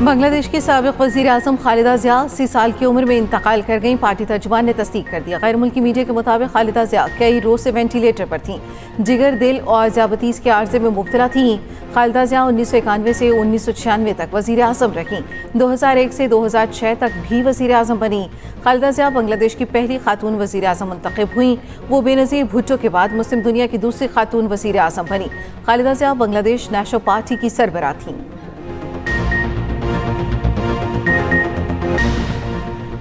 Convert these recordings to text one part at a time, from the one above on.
बांग्लादेश की साबिक वज़ीर आज़म खालिदा ज़िया 80 साल की उम्र में इंतकाल कर गईं। पार्टी तर्जुमान ने तस्दीक कर दिया। गैर मुल्की मीडिया के मुताबिक खालिदा ज़िया कई रोज़ से वेंटिलेटर पर थीं। जिगर, दिल और ज़ियाबतीस के आर्जे में मुब्तला थीं। खालिदा ज़िया 1991 से 1996 तक वज़ीर आज़म रहीं। 2001 से 2006 तक भी वज़ीर आज़म बनी। खालिदा ज़िया बांग्लादेश की पहली खातून वज़ीर आज़म मुंतखब हुई। वो बेनज़ीर भुट्टो के बाद मुस्लिम दुनिया की दूसरी खातून वज़ीर आज़म बनी। खालिदा ज़िया बांग्लादेश नेशनल पार्टी की सरबराह थीं।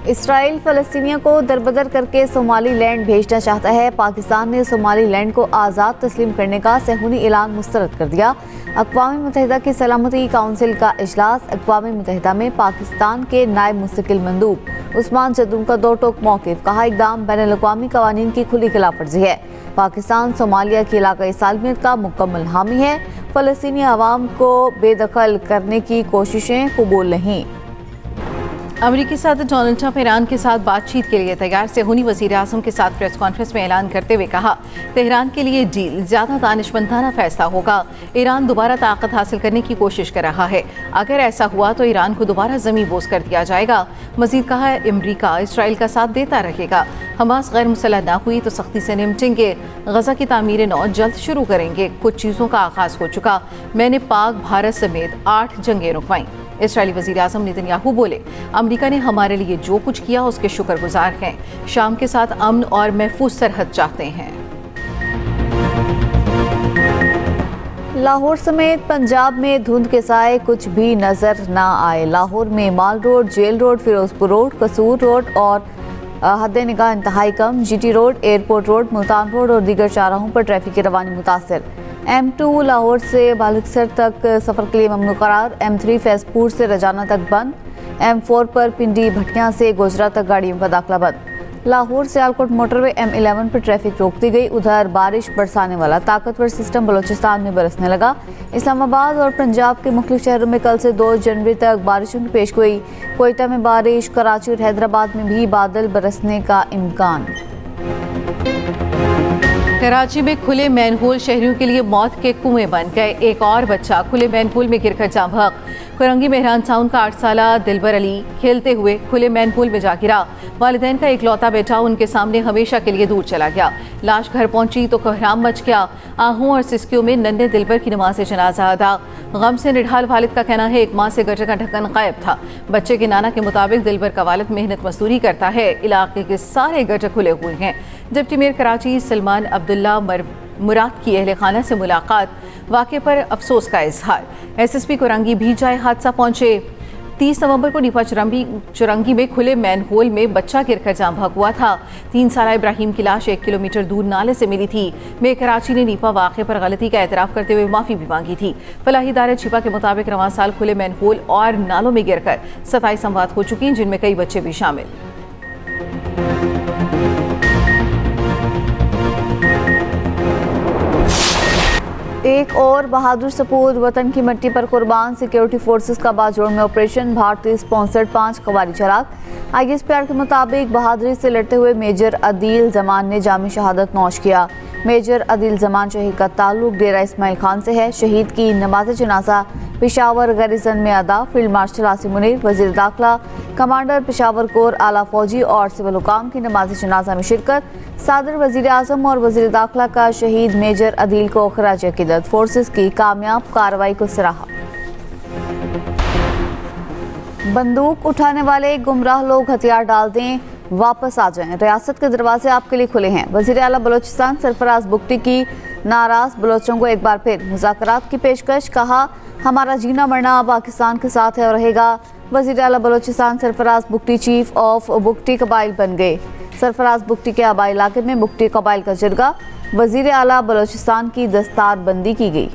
इसराइल फ़लस्तीनियों को दरबदर करके सोमालीलैंड भेजना चाहता है। पाकिस्तान ने सोमालीलैंड को आज़ाद तस्लीम करने का सेहूनी ऐलान मुस्तरद कर दिया। अक़वाम मुत्तहिदा की सलामती काउंसिल का इजलास। अक़वाम मुत्तहिदा में पाकिस्तान के नायब मुस्तकिल मंदूब उस्मान जदून का दो टोक मौक़िफ़। कहा, इक़दाम बैनुल-अक़वामी क़वानीन की खुली खिलाफ वर्जी है। पाकिस्तान सोमालिया की इलाक़ाई सालमियत का मुकम्मल हामी है। फ़लस्तीनी अवाम को बेदखल करने की कोशिशें कबूल नहीं। अमरीकी सदर डोनाल्ड ट्रंप ईरान के साथ बातचीत के लिए तैयार। सेहूनी वज़ीर आज़म के साथ प्रेस कॉन्फ्रेंस में ऐलान करते हुए कहा, तेहरान के लिए डील ज़्यादा दानिशमंदाना फैसला होगा। ईरान दोबारा ताकत हासिल करने की कोशिश कर रहा है। अगर ऐसा हुआ तो ईरान को दोबारा ज़मीं बोझ कर दिया जाएगा। मज़ीद कहा, अमरीका इसराइल का साथ देता रहेगा। हमास गैर मुसल्लह ना हुई तो सख्ती से निपटेंगे। गज़ा की तामीर नौ जल्द शुरू करेंगे। कुछ चीज़ों का आगाज़ हो चुका। मैंने पाक, भारत समेत 8 जंगें रुकवाईं। इसराइली वज़ीर आज़म नेतन्याहू बोले, अमरीका ने हमारे लिए जो कुछ किया उसके शुक्रगुजार हैं। शाम के साथ अमन और महफूज सरहद चाहते हैं। लाहौर समेत पंजाब में धुंध के साए कुछ भी नजर ना आए। लाहौर में mall road, jail road, Ferozepur road, Kasur road और हद निगाह इंतहाई कम। GT road, airport road, Multan road और दीगर चौराहों पर ट्रैफिक की रवानी मुतासर। M2 लाहौर से बालिकसर तक सफ़र के लिए ममनू करार। M3 फैजपुर से रजाना तक बंद। M4 पर पिंडी भटियां से गोजरा तक गाड़ियों का दाखिला बंद। लाहौर सियालकोट मोटरवे M11 पर ट्रैफिक रोक दी गई। उधर बारिश बरसाने वाला ताकतवर सिस्टम बलोचिस्तान में बरसने लगा। इस्लामाबाद और पंजाब के मुख्तलिफ शहरों में कल से 2 जनवरी तक बारिशों की पेशगोई। कोयटा में बारिश, कराची और हैदराबाद में भी बादल बरसने का इम्कान। कराची में खुले मैनहोल शहरियों के लिए मौत के कुएं बन गए। एक और बच्चा खुले मैनहोल में गिरकर जाँ बहक। कुरंगी मेहरान टाउन का 8 साला दिलबर अली खेलते हुए खुले मैनहोल में जा गिरा। वालिदैन का इकलौता बेटा उनके सामने हमेशा के लिए दूर चला गया। लाश घर पहुंची तो कोहराम मच गया। आहू और सिस्कियों में नन्हे दिलबर की नमाज जनाजा अदा। गम से निढाल वालिद का कहना है, एक माह से गटर का ढक्कन गायब था। बच्चे के नाना के मुताबिक दिलबर का वालिद मेहनत मजदूरी करता है। इलाके के सारे गटर खुले हुए हैं। डिप्टी मेयर कराची सलमान अब्दुल्ला मुराद की अहले खाना से मुलाकात। वाक़े पर अफसोस का इजहार। SSP कुरंगी भी जाए हादसा पहुंचे। 30 नवंबर को नीपा चुरंगी में खुले मैनहोल में बच्चा गिरकर जाँ बहक हुआ था। 3 साला इब्राहिम की लाश 1 किलोमीटर दूर नाले से मिली थी। मेयर कराची ने नीपा वाक़े पर गलती का एतराफ़ करते हुए माफ़ी भी मांगी थी। फलाही इदारे छिपा के मुताबिक रवां साल खुले मैनहोल और नालों में गिरकर 27 अमवात हो चुकी, जिनमें कई बच्चे भी शामिल। एक और बहादुर सपूत वतन की मिट्टी पर कुर्बान। सिक्योरिटी फोर्सेस का बाजोड़ में ऑपरेशन। भारतीय स्पॉन्सर्ड 5 कवारी चराग। ISPR के मुताबिक बहादुरी से लड़ते हुए मेजर अदील जमान ने जामी शहादत नौश किया। मेजर अदील जमान शहीद का ताल्लुक डेरा इस्माइल खान से है। शहीद की नमाज जनाजा पेशावर गैरिजन में अदा। फील्ड मार्शल आसिम मुनीर, वजीर दाखिला, कमांडर पेशावर कोर, आला फौजी और सिविल हुकाम की नमाज जनाजा में शिरकत। सदर वजीर आजम और वजीर दाखिला का शहीद मेजर अदील को खराज अकीदत। फोर्सेस की कामयाब कार्रवाई को सराहा। बंदूक उठाने वाले गुमराह लोग हथियार डाल दें, वापस आ जाएं। रियासत के दरवाजे आपके लिए खुले हैं। वजीर आला बलोचिस्तान सरफराज बुगटी की नाराज बलोचों को एक बार फिर मुज़ाकरात की पेशकश। कहा, हमारा जीना मरना पाकिस्तान के साथ है और रहेगा। वजीर आला बलोचिस्तान सरफराज बुगटी चीफ ऑफ बुगटी कबाइल बन गए। सरफराज बुगटी के आबाई इलाके में बुगटी कबाइल का जरगा। वजीर आला बलोचिस्तान की दस्तार बंदी की गई।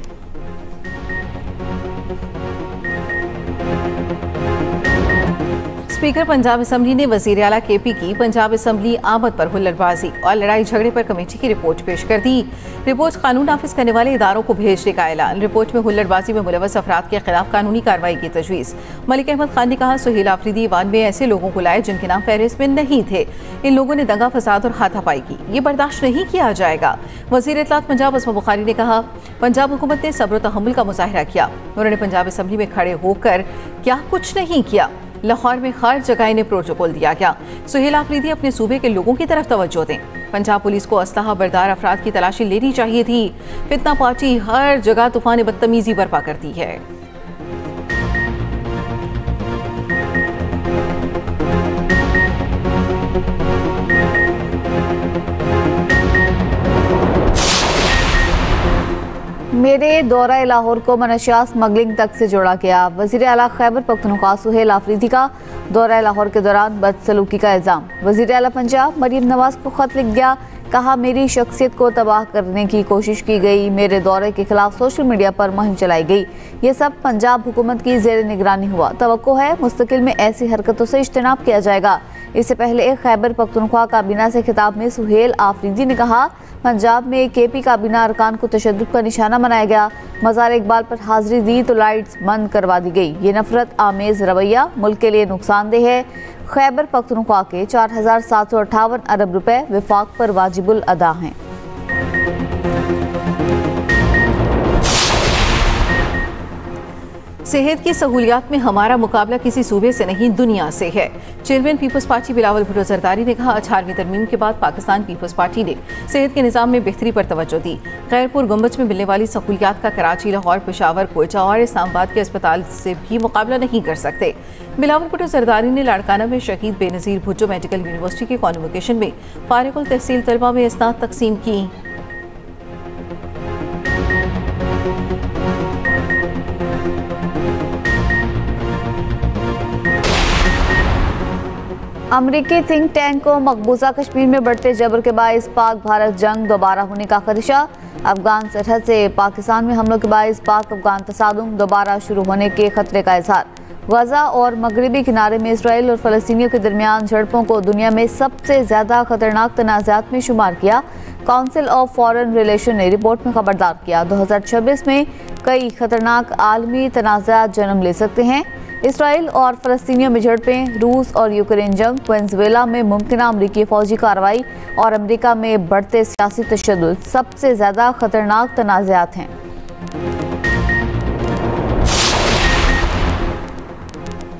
स्पीकर पंजाब असम्बली ने वज़ीर आला केपी की पंजाब असम्बली आमद पर हुल्लड़बाजी और लड़ाई झगड़े पर कमेटी की रिपोर्ट पेश कर दी। रिपोर्ट कानून नाफिज करने वाले इदारों को भेजने का ऐलान। रिपोर्ट में हुल्लड़बाजी में मुलव्वस अफराद के खिलाफ कानूनी कार्रवाई की तजवीज़। मलिक अहमद खान ने कहा, सुहेल आफरीदी ईवान में ऐसे लोगों को लाए जिनके नाम फहरिस्त में नहीं थे। इन लोगों ने दंगा फसाद और हाथापाई की, ये बर्दाश्त नहीं किया जाएगा। वज़ीर इत्तलात पंजाब अस्मा बुखारी ने कहा, पंजाब हुकूमत ने सब्र तहम्मुल का मुजाहिरा किया। उन्होंने पंजाब असम्बली में खड़े होकर क्या कुछ नहीं किया। लाहौर में हर जगह इन्हें प्रोटोकॉल दिया गया। सुहेल आफरीदी अपने सूबे के लोगों की तरफ तवज्जो दें। पंजाब पुलिस को असलहा बरदार अफराद की तलाशी लेनी चाहिए थी। फितना पार्टी हर जगह तूफान बदतमीजी बर्पा करती है। मेरे दौरा लाहौर को मनशियात स्मगलिंग तक से जोड़ा गया। वज़ीर आला खैबर पख्तूनख्वा सुहेल आफरीदी का दौरा लाहौर के दौरान बदसलूकी का इल्ज़ाम। वज़ीर आला पंजाब मरीम नवाज को खत लिख गया, कहा मेरी शख्सियत को तबाह करने की कोशिश की गई। मेरे दौरे के खिलाफ सोशल मीडिया पर मुहिम चलाई गई। ये सब पंजाब हुकूमत की ज़ेर निगरानी हुआ। तवक्को है मुस्तकिल में ऐसी हरकतों से इज्तनाब किया जाएगा। इससे पहले खैबर पख्तूनख्वा काबीना से खिताब में सुहेल आफरीदी ने कहा, पंजाब में केपी काबीना अरकान को तशद्दुद का निशाना बनाया गया। मज़ार इकबाल पर हाजिरी दी तो लाइट्स बंद करवा दी गई। ये नफरत आमेज रवैया मुल्क के लिए नुकसानदेह है। खैबर पख्तूनख्वा के 4758 अरब रुपए विफाक पर वाजिबुल अदा हैं। सेहत की सहूलियात में हमारा मुकाबला किसी सूबे से नहीं दुनिया से है। Chairman Peoples Party Bilawal Bhutto Zardari ने कहा, 18वीं तरमीम के बाद पाकिस्तान पीपल्स पार्टी ने सेहत के निज़ाम में बेहतरी पर तवज्जो दी। खैरपुर गुंबज में मिलने वाली सहूलियात का कराची, लाहौर, पेशावर, कोयटा और इस्लामाबाद के अस्पताल से भी मुकाबला नहीं कर सकते। बिलावल भुट्टो जरदारी ने लाड़काना में शहीद बेनज़ीर भुट्टो मेडिकल यूनिवर्सिटी के कॉन्वोकेशन में फारिगुल तहसील तलबा में इस्नाद तकसीम की। अमरीकी थिंक टैंक को मकबूजा कश्मीर में बढ़ते जबर के बाइस पाक भारत जंग दोबारा होने का खदशा। अफगान सरहद से पाकिस्तान में हमलों के बाइस पाक अफगान तसादुम दोबारा शुरू होने के खतरे का इजहार। गजा और मगरबी किनारे में इसराइल और फ़लस्तीनियों के दरमियान झड़पों को दुनिया में सबसे ज़्यादा खतरनाक तनाज़ात में शुमार किया। काउंसिल ऑफ फॉरेन रिलेशन ने रिपोर्ट में खबरदार किया, 2026 में कई खतरनाक आलमी तनाज़ात जन्म ले सकते हैं। इसराइल और फ़लस्तीनियों में झड़पें, रूस और यूक्रेन जंग, वेनेज़ुएला में मुमकिना अमरीकी फ़ौजी कार्रवाई और अमरीका में बढ़ते सियासी तशद्दुद सबसे ज़्यादा खतरनाक तनाज़ात हैं।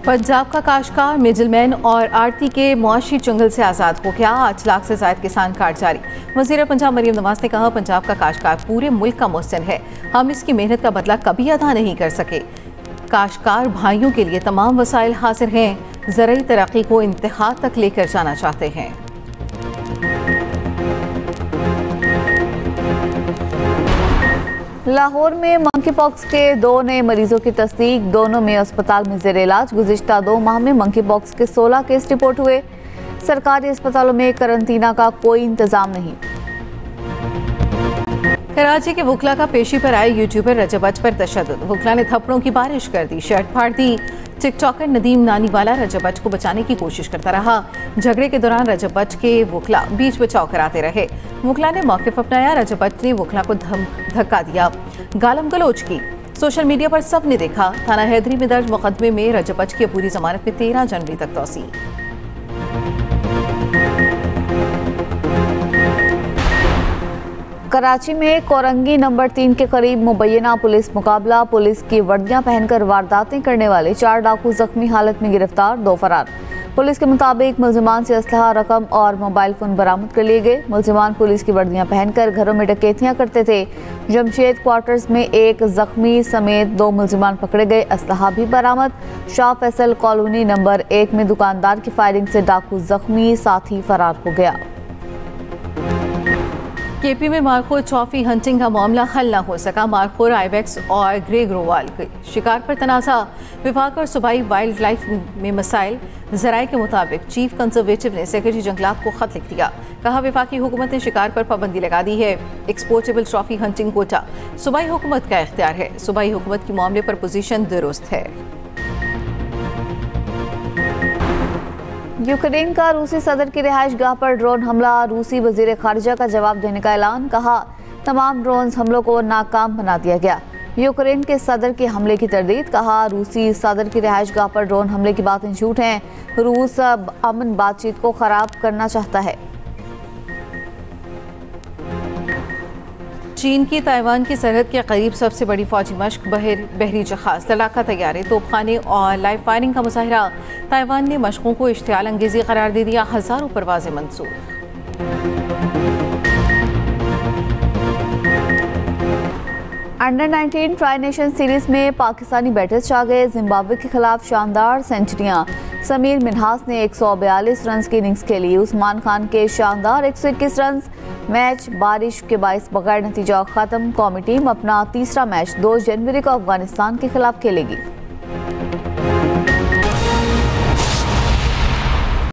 पंजाब का काश्तकार, मिडलमैन और आड़ती के मुआशी चंगल से आज़ाद हो गया। 8 लाख से ज़ायद किसान कार्ड जारी। वज़ीर पंजाब मरीम नवाज ने कहा, पंजाब का काश्तकार पूरे मुल्क का मोहसिन है। हम इसकी मेहनत का बदला कभी अदा नहीं कर सके। काश्तकार भाइयों के लिए तमाम वसाइल हाजिर हैं। ज़रूरी तरक्की को इंतहा तक लेकर जाना चाहते हैं। लाहौर में मंकी पॉक्स के 2 नए मरीजों की तस्दीक, दोनों में अस्पताल में ज़ेर इलाज। गुज़िश्ता 2 माह में मंकी पॉक्स के 16 केस रिपोर्ट हुए। सरकारी अस्पतालों में करंतना का कोई इंतजाम नहीं। कराची के वुकला का पेशी पर आए यूट्यूबर रजब बट पर तशद्दुद। वुकला ने थप्पड़ों की बारिश कर दी, शर्ट फाड़ दी। टिकटॉकर नदीम नानीवाला रजब बट को बचाने की कोशिश करता रहा। झगड़े के दौरान रजब बट के वुकला बीच बचाव कराते रहे। वुकला ने मौक़िफ़ अपनाया, रजब बट ने वुकला को धक्का दिया, गालम गलोच की। सोशल मीडिया पर सब ने देखा। थाना हैदरी में दर्ज मुकदमे में रजब बट की पूरी जमानत में 13 जनवरी तक तौसी। कराची में कोरंगी नंबर 3 के करीब मुबैना पुलिस मुकाबला। पुलिस की वर्दियां पहनकर वारदातें करने वाले 4 डाकू जख्मी हालत में गिरफ्तार, 2 फरार। पुलिस के मुताबिक मुल्जिमान से असलहा, रकम और मोबाइल फ़ोन बरामद कर लिए गए। मुल्जिमान पुलिस की वर्दियां पहनकर घरों में डकैतियां करते थे। जमशेद क्वार्टर्स में 1 जख्मी समेत 2 मुल्जिमान पकड़े गए, असलहा भी बरामद। शाह फैसल कॉलोनी नंबर 1 में दुकानदार की फायरिंग से डाकू जख्मी, साथी फरार हो गया। केपी में मारखोर ट्रॉफी हंटिंग का मामला हल न हो सका। मारखोर आइबेक्स और ग्रे ग्रोवाल के शिकार पर तनाज़ा। विभाग और सूबाई वाइल्ड लाइफ में मसाइल। ज़राए के मुताबिक चीफ कंजर्वेटिव ने सेक्रेटरी जंगलात को खत लिख दिया। कहा, वफाकी हुकूमत ने शिकार पर पाबंदी लगा दी है। एक्सपोर्टेबल ट्रॉफी हंटिंग कोटा सूबाई हुकूमत का इख्तियार है। सूबाई हुकूमत की मामले पर पोजीशन दुरुस्त है। यूक्रेन का रूसी सदर की रिहाइश गाह पर ड्रोन हमला, रूसी वजीर खारजा का जवाब देने का ऐलान। कहा, तमाम ड्रोन हमलों को नाकाम बना दिया गया। यूक्रेन के सदर के हमले की तरदीद। कहा, रूसी सदर की रिहाइश गाह पर ड्रोन हमले की बातें झूठ हैं। रूस अमन बातचीत को खराब करना चाहता है। चीन की ताइवान की सरहद के करीब सबसे बड़ी फौजी मश्क, बहरी जहाज, लड़ाका तैयारे, तोपखाने और लाइव फायरिंग का मुजाहिरा। ताइवान ने मशकों को इश्तियाल अंगेजी करार दे दिया। हजारों परवाजें Mansoor. Under 19 tri nation series में पाकिस्तानी बैटर्स छा गए। जिम्बाब्वे के खिलाफ शानदार सेंचुरियां। समीर मिन्हास ने 142 रन की इनिंग्स खेली। उस्मान खान के शानदार 121 रन। मैच बारिश के बाइस बगैर नतीजा खत्म। कौमी टीम अपना तीसरा मैच 2 जनवरी को अफगानिस्तान के खिलाफ खेलेगी।